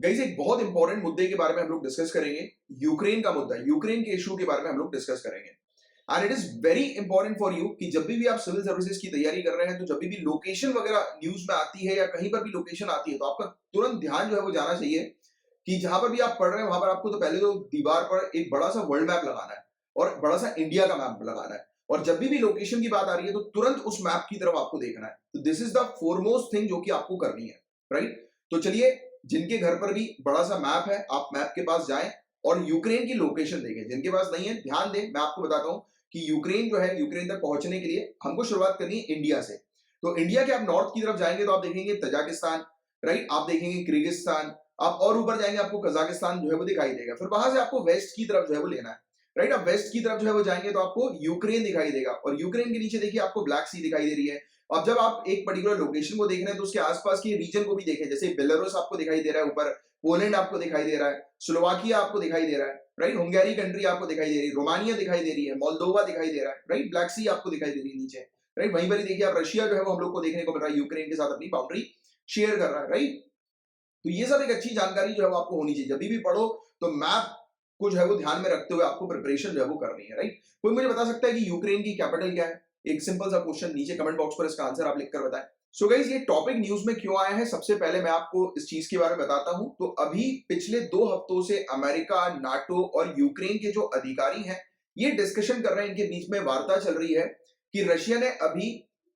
Guys एक बहुत important मुद्दे के बारे में हम लोग डिस्कस करेंगे। यूक्रेन का मुद्दा, यूक्रेन के इशू के बारे में हम लोग डिस्कस करेंगे। And it is very important for you कि जब भी आप सिविल सर्विसेज की तैयारी कर रहे हैं तो जब भी लोकेशन वगैरह न्यूज में आती है या कहीं पर भी लोकेशन आती है तो आपका तुरंत ध्यान जो है वो जाना चाहिए कि जहां पर भी आप पढ़ रहे हैं वहां पर आपको तो पहले तो दीवार पर एक बड़ा सा वर्ल्ड मैप लगाना है और बड़ा सा इंडिया का मैप लगाना है। और जब भी लोकेशन की बात आ रही है तो तुरंत उस मैप की तरफ आपको देखना है। तो this is the foremost thing जो कि आपको करनी है, राइट। तो चलिए, जिनके घर पर भी बड़ा सा मैप है आप मैप के पास जाएं और यूक्रेन की लोकेशन देखें। जिनके पास नहीं है ध्यान दें, मैं आपको बताता हूं कि यूक्रेन जो है, यूक्रेन तक पहुंचने के लिए हमको शुरुआत करनी है इंडिया से। तो इंडिया के आप नॉर्थ की तरफ जाएंगे तो आप देखेंगे तजाकिस्तान, राइट, आप देखेंगे किर्गिस्तान, आप और ऊपर जाएंगे आपको कजाकिस्तान जो है वो दिखाई देगा। फिर वहां से आपको वेस्ट की तरफ जो है वो लेना है, राइट। आप वेस्ट की तरफ जो है वो जाएंगे तो आपको यूक्रेन दिखाई देगा और यूक्रेन के नीचे देखिए आपको ब्लैक सी दिखाई दे रही है। अब जब आप एक पर्टिकुलर लोकेशन को देख रहे हैं तो उसके आसपास के रीजन को भी देखें, जैसे बेलारूस आपको दिखाई दे रहा है ऊपर, पोलैंड आपको दिखाई दे रहा है, स्लोवाकिया आपको दिखाई दे रहा है, राइट, हंगेरी कंट्री आपको दिखाई दे रही है, रोमानिया दिखाई दे रही है, मोल्दोवा दिखाई दे रहा है, राइट, ब्लैक सी आपको दिखाई दे रही है नीचे, राइट। वहीं पर ही देखिए आप रशिया जो है वो हम लोग को देखने को मिल रहा है, यूक्रेन के साथ अपनी बाउंड्री शेयर कर रहा है, राइट। तो ये सब एक अच्छी जानकारी जो है वो आपको होनी चाहिए। जब भी पढ़ो तो मैप को जो है वो ध्यान में रखते हुए आपको प्रिपरेशन जो है वो करनी है, राइट। कोई मुझे बता सकता है कि यूक्रेन की कैपिटल क्या है? एक सिंपल सा क्वेश्चन नीचे कमेंट बॉक्स पर इसका आंसर आप लिखकर बताएं। सो गाइस, ये टॉपिक न्यूज में क्यों आया है, सबसे पहले मैं आपको इस चीज के बारे में बताता हूं। तो अभी पिछले 2 हफ्तों से अमेरिका, नाटो और यूक्रेन के जो अधिकारी हैं ये डिस्कशन कर रहे हैं, इनके बीच में वार्ता चल रही है कि रशिया ने अभी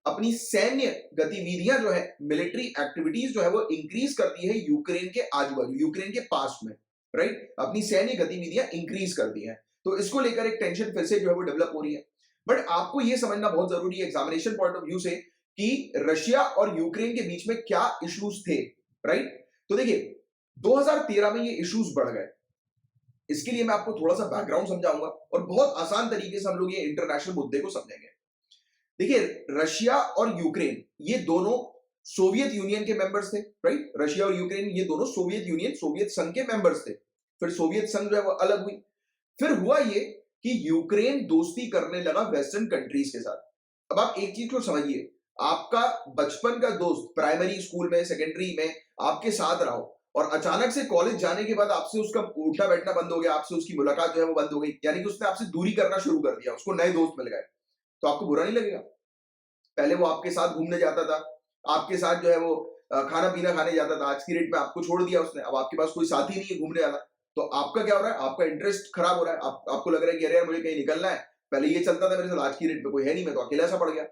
अपनी सैन्य गतिविधियां जो है, मिलिट्री एक्टिविटीज जो है वो इंक्रीज कर दी है यूक्रेन के आजू बाजू, यूक्रेन के पास में, राइट। अपनी सैन्य गतिविधियां इंक्रीज कर दी है। तो इसको लेकर एक टेंशन फिर से जो है वो डेवलप हो रही है। बट आपको यह समझना बहुत जरूरी है एग्जामिनेशन पॉइंट ऑफ व्यू से कि रशिया और यूक्रेन के बीच में क्या इश्यूज थे, राइट। तो देखिए 2013 में ये इश्यूज बढ़ गए। इसके लिए मैं आपको थोड़ा सा बैकग्राउंड समझाऊंगा और बहुत आसान तरीके से हम लोग ये इंटरनेशनल मुद्दे को समझेंगे। देखिए, रशिया और यूक्रेन ये दोनों सोवियत यूनियन के मेंबर्स थे, राइट। रशिया और यूक्रेन ये दोनों सोवियत यूनियन, सोवियत संघ के मेंबर्स थे। फिर सोवियत संघ जो है वो अलग हुई। फिर हुआ ये कि यूक्रेन दोस्ती करने लगा वेस्टर्न कंट्रीज के साथ। अब आप एक चीज को समझिए, आपका बचपन का दोस्त प्राइमरी स्कूल में, सेकेंडरी में आपके साथ रहा हो और अचानक से कॉलेज जाने के बाद आपसे उसका उठना बैठना बंद हो गया, आपसे उसकी मुलाकात जो है वो बंद हो गई, यानी कि उसने आपसे दूरी करना शुरू कर दिया, उसको नए दोस्त मिल गए, तो आपको बुरा नहीं लगेगा? पहले वो आपके साथ घूमने जाता था, आपके साथ जो है वो खाना पीना खाने जाता था, आज की डेट में आपको छोड़ दिया उसने, अब आपके पास कोई साथी नहीं है घूमने वाला। तो आपका क्या हो रहा है? आपका इंटरेस्ट खराब हो रहा है। आपको लग रहा है कि अरे यार मुझे कहीं निकलना है, पहले ये चलता था मेरे साथ, आज की डेट में कोई है नहीं, मैं तो अकेला सा पड़ गया।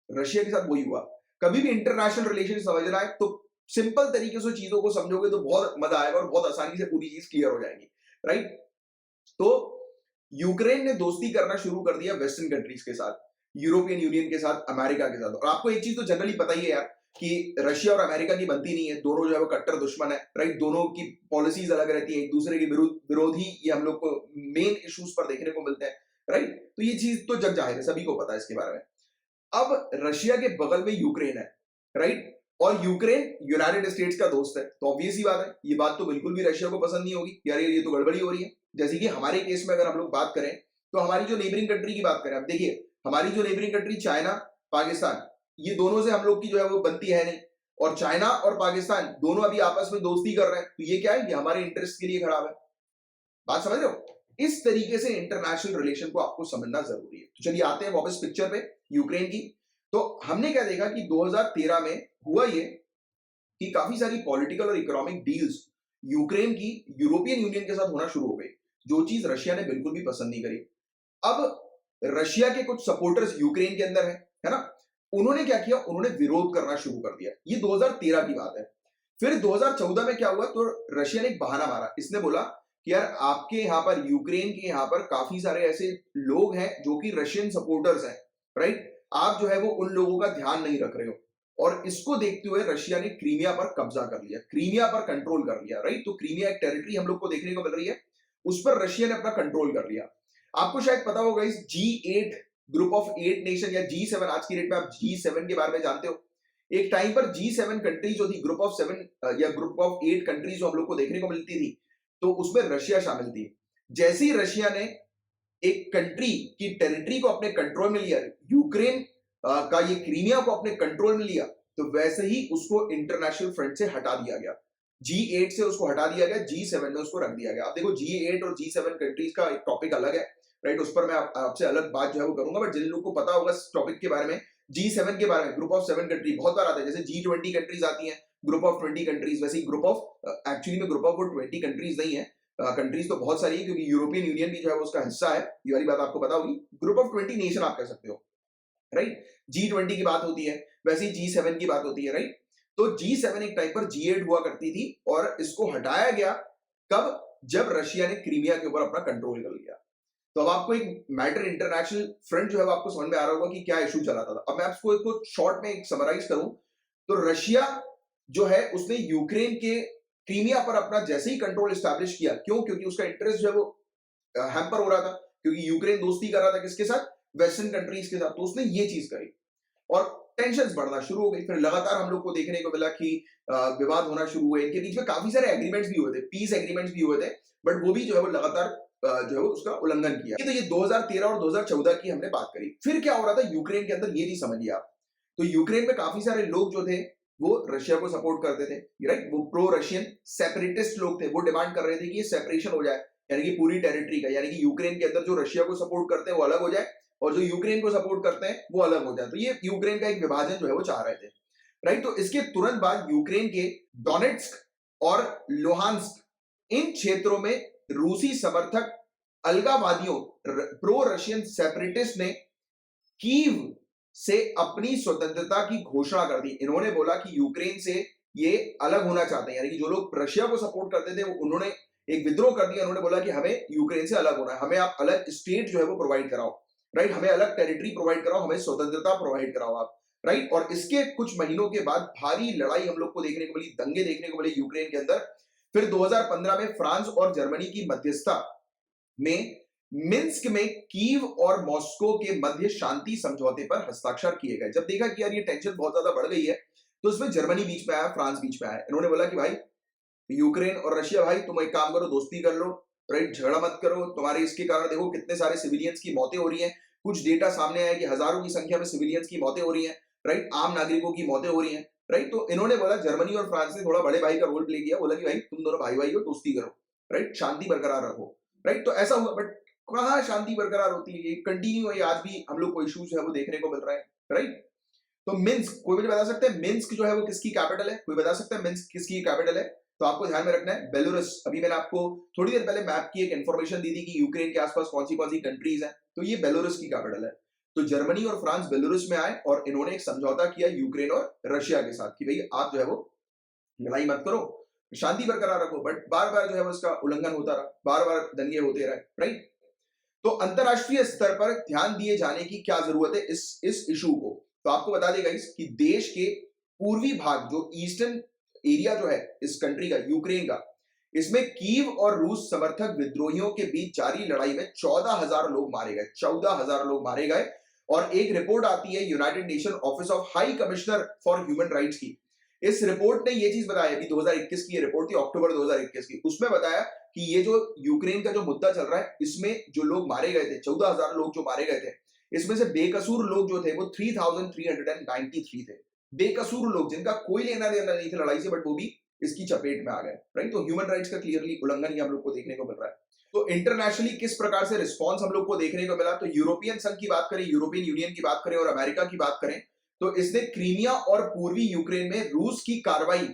रशिया के साथ वही हुआ। कभी भी इंटरनेशनल रिलेशन समझना है तो सिंपल तरीके से चीजों को समझोगे तो बहुत मजा आएगा और बहुत आसानी से पूरी चीज क्लियर हो जाएगी, राइट। तो यूक्रेन ने दोस्ती करना शुरू कर दिया वेस्टर्न कंट्रीज के साथ, यूरोपियन यूनियन के साथ, अमेरिका के साथ। और आपको एक चीज तो जनरली पता ही है यार कि रशिया और अमेरिका की बनती नहीं है, दोनों जो है वो कट्टर दुश्मन है, राइट। दोनों की पॉलिसीज अलग रहती है, एक दूसरे के विरोधी ये हम लोग को मेन इश्यूज पर देखने को मिलते हैं, राइट। तो ये चीज तो जग जाहिर है, सभी को पता है इसके बारे में। अब रशिया के बगल में यूक्रेन है, राइट, और यूक्रेन यूनाइटेड स्टेट्स का दोस्त है, तो ऑब्वियस ही बात है ये बात तो बिल्कुल भी रशिया को पसंद नहीं होगी, यार ये तो गड़बड़ी हो रही है। जैसे कि हमारे केस में अगर हम लोग बात करें तो हमारी जो नेबरिंग कंट्री की बात करें, अब देखिए हमारी जो नेबरिंग कंट्री चाइना, पाकिस्तान, ये दोनों से हम लोग की जो है वो बनती है नहीं, और चाइना और पाकिस्तान दोनों अभी आपस में दोस्ती कर रहे हैं, तो ये क्या है, ये हमारे इंटरेस्ट के लिए खराब है। बात समझ रहे हो? इस तरीके से इंटरनेशनल रिलेशन को आपको समझना जरूरी है। तो चलिए आते हैं वापस पिक्चर पे यूक्रेन की। तो हमने क्या देखा कि 2013 में हुआ ये कि काफी सारी पॉलिटिकल और इकोनॉमिक डील्स यूक्रेन की यूरोपियन यूनियन के साथ होना शुरू हो गई, जो चीज रशिया ने बिल्कुल भी पसंद नहीं करी। अब रशिया के कुछ सपोर्टर्स यूक्रेन के अंदर है ना, उन्होंने क्या किया, उन्होंने विरोध करना शुरू कर दिया। ये 2013 की बात है। फिर 2014 में क्या हुआ, तो रशिया ने एक बहाना मारा, इसने बोला कि यार आपके यहाँ पर, यूक्रेन के यहाँ पर काफी सारे ऐसे लोग हैं जो कि रशियन सपोर्टर्स हैं, राइट, आप जो है वो उन लोगों का ध्यान नहीं रख रहे हो। और इसको देखते हुए रशिया ने क्रीमिया पर कब्जा कर लिया, क्रीमिया पर कंट्रोल कर लिया, राइट। तो क्रीमिया एक टेरिटरी हम लोग को देखने को मिल रही है, उस पर रशिया ने अपना कंट्रोल कर लिया। आपको शायद पता होगा इस G8 ग्रुप ऑफ 8 नेशन या G7, आज की डेट में आप G7 के बारे में जानते हो। एक टाइम पर G7 कंट्रीज जो थी, ग्रुप ऑफ 7 या ग्रुप ऑफ 8 कंट्रीज जो हम लोग को देखने को मिलती थी, तो उसमें रशिया शामिल थी। जैसे ही रशिया ने एक कंट्री की टेरिटरी को अपने कंट्रोल में लिया, यूक्रेन का ये क्रीमिया को अपने कंट्रोल में लिया, तो वैसे ही उसको इंटरनेशनल फ्रंट से हटा दिया गया। G8 से उसको हटा दिया गया, G7 में उसको रख दिया गया। अब देखो G8 और G7 कंट्रीज का एक टॉपिक अलग है, राइट? उस पर मैं आपसे अलग बात जो है वो करूंगा, बट जिन लोग को पता होगा इस टॉपिक के बारे में, G7 के बारे में, ग्रुप ऑफ 7 कंट्री बहुत बार आता है, जैसे G20 कंट्रीज आती हैं, ग्रुप ऑफ 20 कंट्रीज, वैसे ही ग्रुप ऑफ एक्चुअली में ग्रुप ऑफ 20 कंट्रीज नहीं है, कंट्रीज तो बहुत सारी है, क्योंकि यूरोपियन यूनियन भी जो है वो उसका हिस्सा है, ये वाली बात आपको पता होगी। ग्रुप ऑफ 20 नेशन आप कह सकते हो, राइट? G20 की बात होती है, वैसे ही G7 की बात होती है, राइट? तो G7 एक टाइम पर G8 हुआ करती थी, और इसको हटाया गया कब? जब रशिया ने क्रीमिया के ऊपर अपना कंट्रोल कर लिया। तो अब आपको एक मैटर इंटरनेशनल फ्रंट जो है वो आपको समझ में आ रहा होगा कि क्या इशू चला था। अब मैं आपको एक शॉर्ट में एक समराइज करूं, तो रशिया जो है उसने यूक्रेन के क्रीमिया पर अपना जैसे ही कंट्रोल स्टैब्लिश किया, क्यों? क्योंकि उसका इंटरेस्ट जो है वो हैम्पर हो रहा था, क्योंकि यूक्रेन दोस्ती कर रहा था किसके साथ? वेस्टर्न कंट्रीज के साथ। तो उसने ये चीज करी और टेंशन्स बढ़ना शुरू हो गई। फिर लगातार हम लोग को देखने को मिला कि विवाद होना शुरू हुए, इनके बीच में काफी सारे एग्रीमेंट्स भी हुए थे, पीस एग्रीमेंट्स भी हुए थे, बट वो भी जो है वो लगातार जो है वो उसका उल्लंघन किया। तो ये 2013 और 2014 की हमने बात करी। फिर क्या हो रहा था यूक्रेन के अंदर, ये नहीं समझिए आप। तो यूक्रेन में काफी सारे लोग जो थे वो रशिया को सपोर्ट करते थे, राइट? वो प्रो रशियन सेपरेटिस्ट लोग थे, वो डिमांड कर रहे थे कि ये सेपरेशन हो जाए, यानी कि पूरी टेरिटरी का, यानी कि यूक्रेन के अंदर जो रशिया को सपोर्ट करते हैं वो अलग हो जाए, और जो यूक्रेन को सपोर्ट करते हैं वो अलग हो जाए। तो ये यूक्रेन का एक विभाजन जो है वो चाह रहे थे, राइट? तो इसके तुरंत बाद यूक्रेन के डोनेट्स्क और लुहांस्क इन क्षेत्रों में रूसी समर्थक अलगावादियों, प्रो रशियन सेपरेटिस्ट ने कीव से अपनी स्वतंत्रता की घोषणा कर दी। इन्होंने बोला कि यूक्रेन से ये अलग होना चाहते हैं, यानी कि जो लोग रशिया को सपोर्ट करते थे वो उन्होंने एक विद्रोह कर दिया। उन्होंने बोला कि हमें यूक्रेन से अलग होना है, हमें आप अलग स्टेट जो है वो प्रोवाइड कराओ, राइट? हमें अलग टेरिटरी प्रोवाइड कराओ, हमें स्वतंत्रता प्रोवाइड कराओ आप, राइट? और इसके कुछ महीनों के बाद भारी लड़ाई हम लोग को देखने को मिली, दंगे देखने को मिले यूक्रेन के अंदर। फिर 2015 में फ्रांस और जर्मनी की मध्यस्थता में मिन्स्क में कीव और मॉस्को के मध्य शांति समझौते पर हस्ताक्षर किए गए। जब देखा कि यार ये टेंशन बहुत ज्यादा बढ़ गई है, तो इसमें जर्मनी बीच में आया, फ्रांस बीच में आया। इन्होंने बोला कि भाई यूक्रेन और रशिया, भाई तुम एक काम करो, दोस्ती कर लो, राइट? झगड़ा मत करो। तुम्हारे इसके कारण देखो कितने सारे सिविलियंस की मौतें हो रही हैं। कुछ डेटा सामने आया कि हजारों की संख्या में सिविलियंस की मौतें हो रही हैं, राइट? आम नागरिकों की मौतें हो रही हैं, राइट? तो इन्होंने बोला, जर्मनी और फ्रांस ने थोड़ा बड़े भाई का रोल प्ले किया, बोला कि भाई तुम दोनों भाई भाई हो, दोस्ती करो, राइट? शांति बरकरार रखो, राइट? तो ऐसा हुआ, बट कहाँ शांति बरकरार होती है? ये कंटिन्यू है, आज भी हम लोग को इश्यूज है वो देखने को मिल रहा है, राइट? तो मिन्स्क, कोई मुझे बता सकता है मिन्स्क जो है वो किसकी कैपिटल है? कोई बता सकता है मिन्स्क किसकी कैपिटल है? तो आपको ध्यान में रखना है बेलारूस। अभी मैंने आपको थोड़ी देर पहले मैप की एक इंफॉर्मेशन दी थी कि यूक्रेन के आसपास कौन सी कंट्रीज हैं, तो ये बेलारूस की कैपिटल है। तो जर्मनी और फ्रांस बेलारूस में आए और इन्होंने एक समझौता किया यूक्रेन और रशिया के साथ कि भाई आप जो है वो लड़ाई मत करो, शांति बरकरार रखो, बट बार बार जो है वो उसका उल्लंघन होता रहा, बार बार दंगे होते रहे, राइट? तो अंतरराष्ट्रीय स्तर पर ध्यान दिए जाने की क्या जरूरत है इस इशू को? तो आपको बता देगा कि देश के पूर्वी भाग, जो ईस्टर्न एरिया जो है इस कंट्री का, यूक्रेन का, इसमें कीव और रूस समर्थक विद्रोहियों के बीच जारी लड़ाई में 14,000 लोग मारे गए, 14,000 लोग मारे गए। और एक रिपोर्ट आती है United nation office of high commissioner for human rights की। इस रिपोर्ट ने ये चीज बताया, अभी 2021 की ये रिपोर्ट थी, अक्टूबर 2021 की, उसमें बताया कि ये जो यूक्रेन का जो मुद्दा चल रहा है, इसमें जो लोग मारे गए थे, 14,000 लोग जो मारे गए थे, इसमें से बेकसूर लोग जो थे वो 3,393 थे। बेकसूर लोग जिनका कोई लेना देना नहीं था लड़ाई से, बट वो भी इसकी चपेट में आ गए, राइट? तो ह्यूमन राइट्स का क्लियरली उल्लंघन ही हम लोग को देखने को मिल रहा है। तो इंटरनेशनली किस प्रकार से रिस्पॉन्स हम लोग को देखने को मिला? तो यूरोपियन संघ की बात करें, यूरोपियन यूनियन की बात करें और अमेरिका की बात करें, तो इसने क्रीमिया और पूर्वी यूक्रेन में रूस की कार्रवाई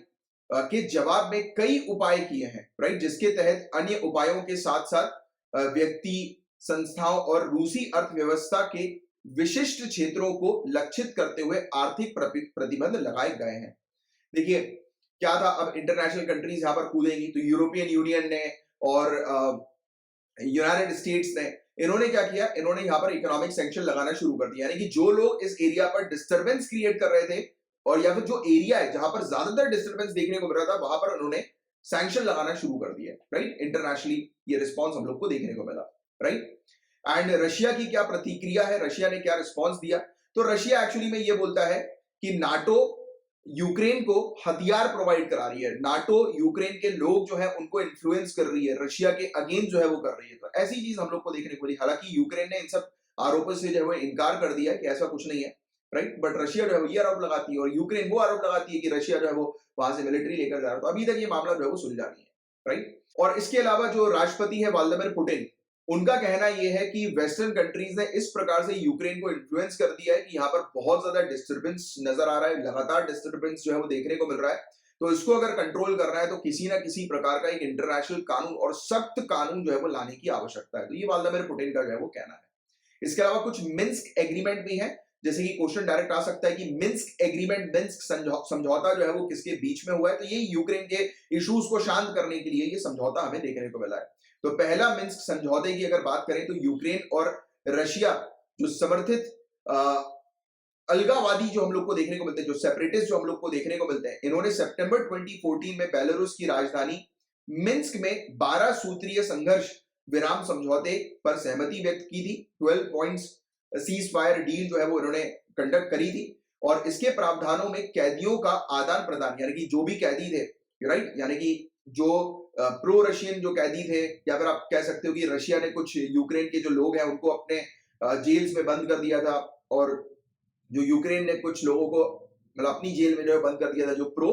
के जवाब में कई उपाय किए हैं, राइट? जिसके तहत अन्य उपायों के साथ साथ व्यक्ति, संस्थाओं और रूसी अर्थव्यवस्था के विशिष्ट क्षेत्रों को लक्षित करते हुए आर्थिक प्रतिबंध लगाए गए हैं। देखिए क्या था, अब इंटरनेशनल कंट्रीज यहां पर कूदेंगी, तो यूरोपियन यूनियन ने और यूनाइटेड स्टेट्स ने, इन्होंने क्या किया? इन्होंने यहां पर इकोनॉमिक सैंक्शन लगाना शुरू कर दिया, यानी कि जो लोग इस एरिया पर डिस्टरबेंस क्रिएट कर रहे थे, और या फिर जो एरिया है जहां पर ज्यादातर डिस्टरबेंस देखने को मिल रहा था, वहां पर उन्होंने सैंक्शन लगाना शुरू कर दिया, राइट? इंटरनेशनली ये रिस्पॉन्स हम लोग को देखने को मिला, राइट? एंड रशिया की क्या प्रतिक्रिया है, रशिया ने क्या रिस्पॉन्स दिया? तो रशिया एक्चुअली में ये बोलता है कि नाटो यूक्रेन को हथियार प्रोवाइड करा रही है, नाटो यूक्रेन के लोग जो है उनको इन्फ्लुएंस कर रही है, रशिया के अगेंस्ट जो है वो कर रही है। तो ऐसी चीज हम लोग को देखने को मिली। हालांकि यूक्रेन ने इन सब आरोपों से जो है इनकार कर दिया कि ऐसा कुछ नहीं है, राइट? बट रशिया जो है वो ये आरोप लगाती है, और यूक्रेन वो आरोप लगाती है कि रशिया जो है वो वहां से मिलिट्री लेकर जा रहा है, तो अभी तक ये मामला जो है वो सुलझा नहीं है, राइट। और इसके अलावा जो राष्ट्रपति है व्लादिमीर पुतिन, उनका कहना यह है कि वेस्टर्न कंट्रीज ने इस प्रकार से यूक्रेन को इन्फ्लुएंस कर दिया है कि यहाँ पर बहुत ज्यादा डिस्टर्बेंस नजर आ रहा है, लगातार डिस्टर्बेंस जो है वो देखने को मिल रहा है। तो इसको अगर कंट्रोल करना है तो किसी ना किसी प्रकार का एक इंटरनेशनल कानून और सख्त कानून जो है वो लाने की आवश्यकता है। तो ये व्लादिमीर पुतिन का जो है वो कहना है। इसके अलावा कुछ मिन्स्क एग्रीमेंट भी है, जैसे कि क्वेश्चन डायरेक्ट आ सकता है कि मिन्स्क एग्रीमेंट, मिन्स्क समझौता जो है वो किसके बीच में हुआ है, तो ये यूक्रेन के इश्यूज को शांत करने के लिए ये समझौता हमें देखने को मिला है। तो पहला मिन्स्क समझौते की अगर बात करें तो यूक्रेन और रशिया जो समर्थित अलगावादी जो हम लोग को देखने को मिलते हैं, जो सेपरेटिस्ट जो हम लोग को देखने को मिलते हैं, इन्होंने सितंबर 2014 में बेलारूस की राजधानी मिन्स्क में 12 सूत्रीय संघर्ष विराम समझौते पर सहमति व्यक्त की थी। 12 पॉइंट्स सीज फायर डील जो है वो इन्होंने कंडक्ट करी थी, और इसके प्रावधानों में कैदियों का आदान प्रदान, यानी कि जो भी कैदी थे, राइट, यानी कि जो प्रो रशियन जो कैदी थे, या फिर आप कह सकते हो कि रशिया ने कुछ यूक्रेन के जो लोग हैं उनको अपने जेल्स में बंद कर दिया था, और जो यूक्रेन ने कुछ लोगों को मतलब अपनी जेल में जो है बंद कर दिया था जो प्रो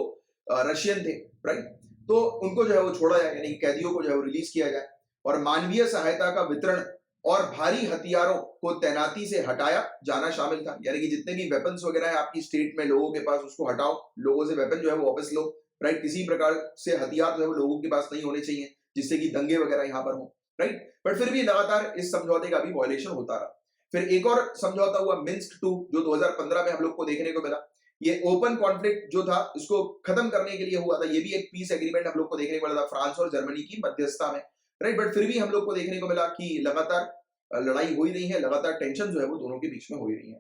रशियन थे, राइट। तो उनको जो है वो छोड़ा जाए, यानी कैदियों को जो है वो रिलीज किया जाए, और मानवीय सहायता का वितरण और भारी हथियारों को तैनाती से हटाया जाना शामिल था, यानी कि जितने भी वेपन्स वगैरह है आपकी स्टेट में लोगों के पास, उसको हटाओ, लोगों से वेपन जो है वो वापस लो, राइट। किसी प्रकार से हथियार जो है वो लोगों के पास नहीं होने चाहिए जिससे कि दंगे वगैरह यहाँ पर हो, राइट। बट फिर भी लगातार इस समझौते का भी वायलेशन होता रहा। फिर एक और समझौता हुआ मिन्स्क 2, जो 2015 में हम लोग को देखने को मिला। ये ओपन कॉन्फ्लिक्ट जो था इसको खत्म करने के लिए हुआ था, ये भी एक पीस एग्रीमेंट हम लोग को देखने को मिला था फ्रांस और जर्मनी की मध्यस्थता में, राइट। बट फिर भी हम लोग को देखने को मिला कि लगातार लड़ाई हो ही रही है, लगातार टेंशन जो है वो दोनों के बीच में हो ही रही है।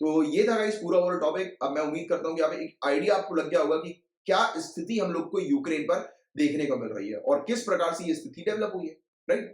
तो ये था इस पूरा ओवरऑल टॉपिक। अब मैं उम्मीद करता हूँ कि आप एक आइडिया आपको लग गया होगा कि क्या स्थिति हम लोग को यूक्रेन पर देखने को मिल रही है और किस प्रकार से ये स्थिति डेवलप हुई है, राइट।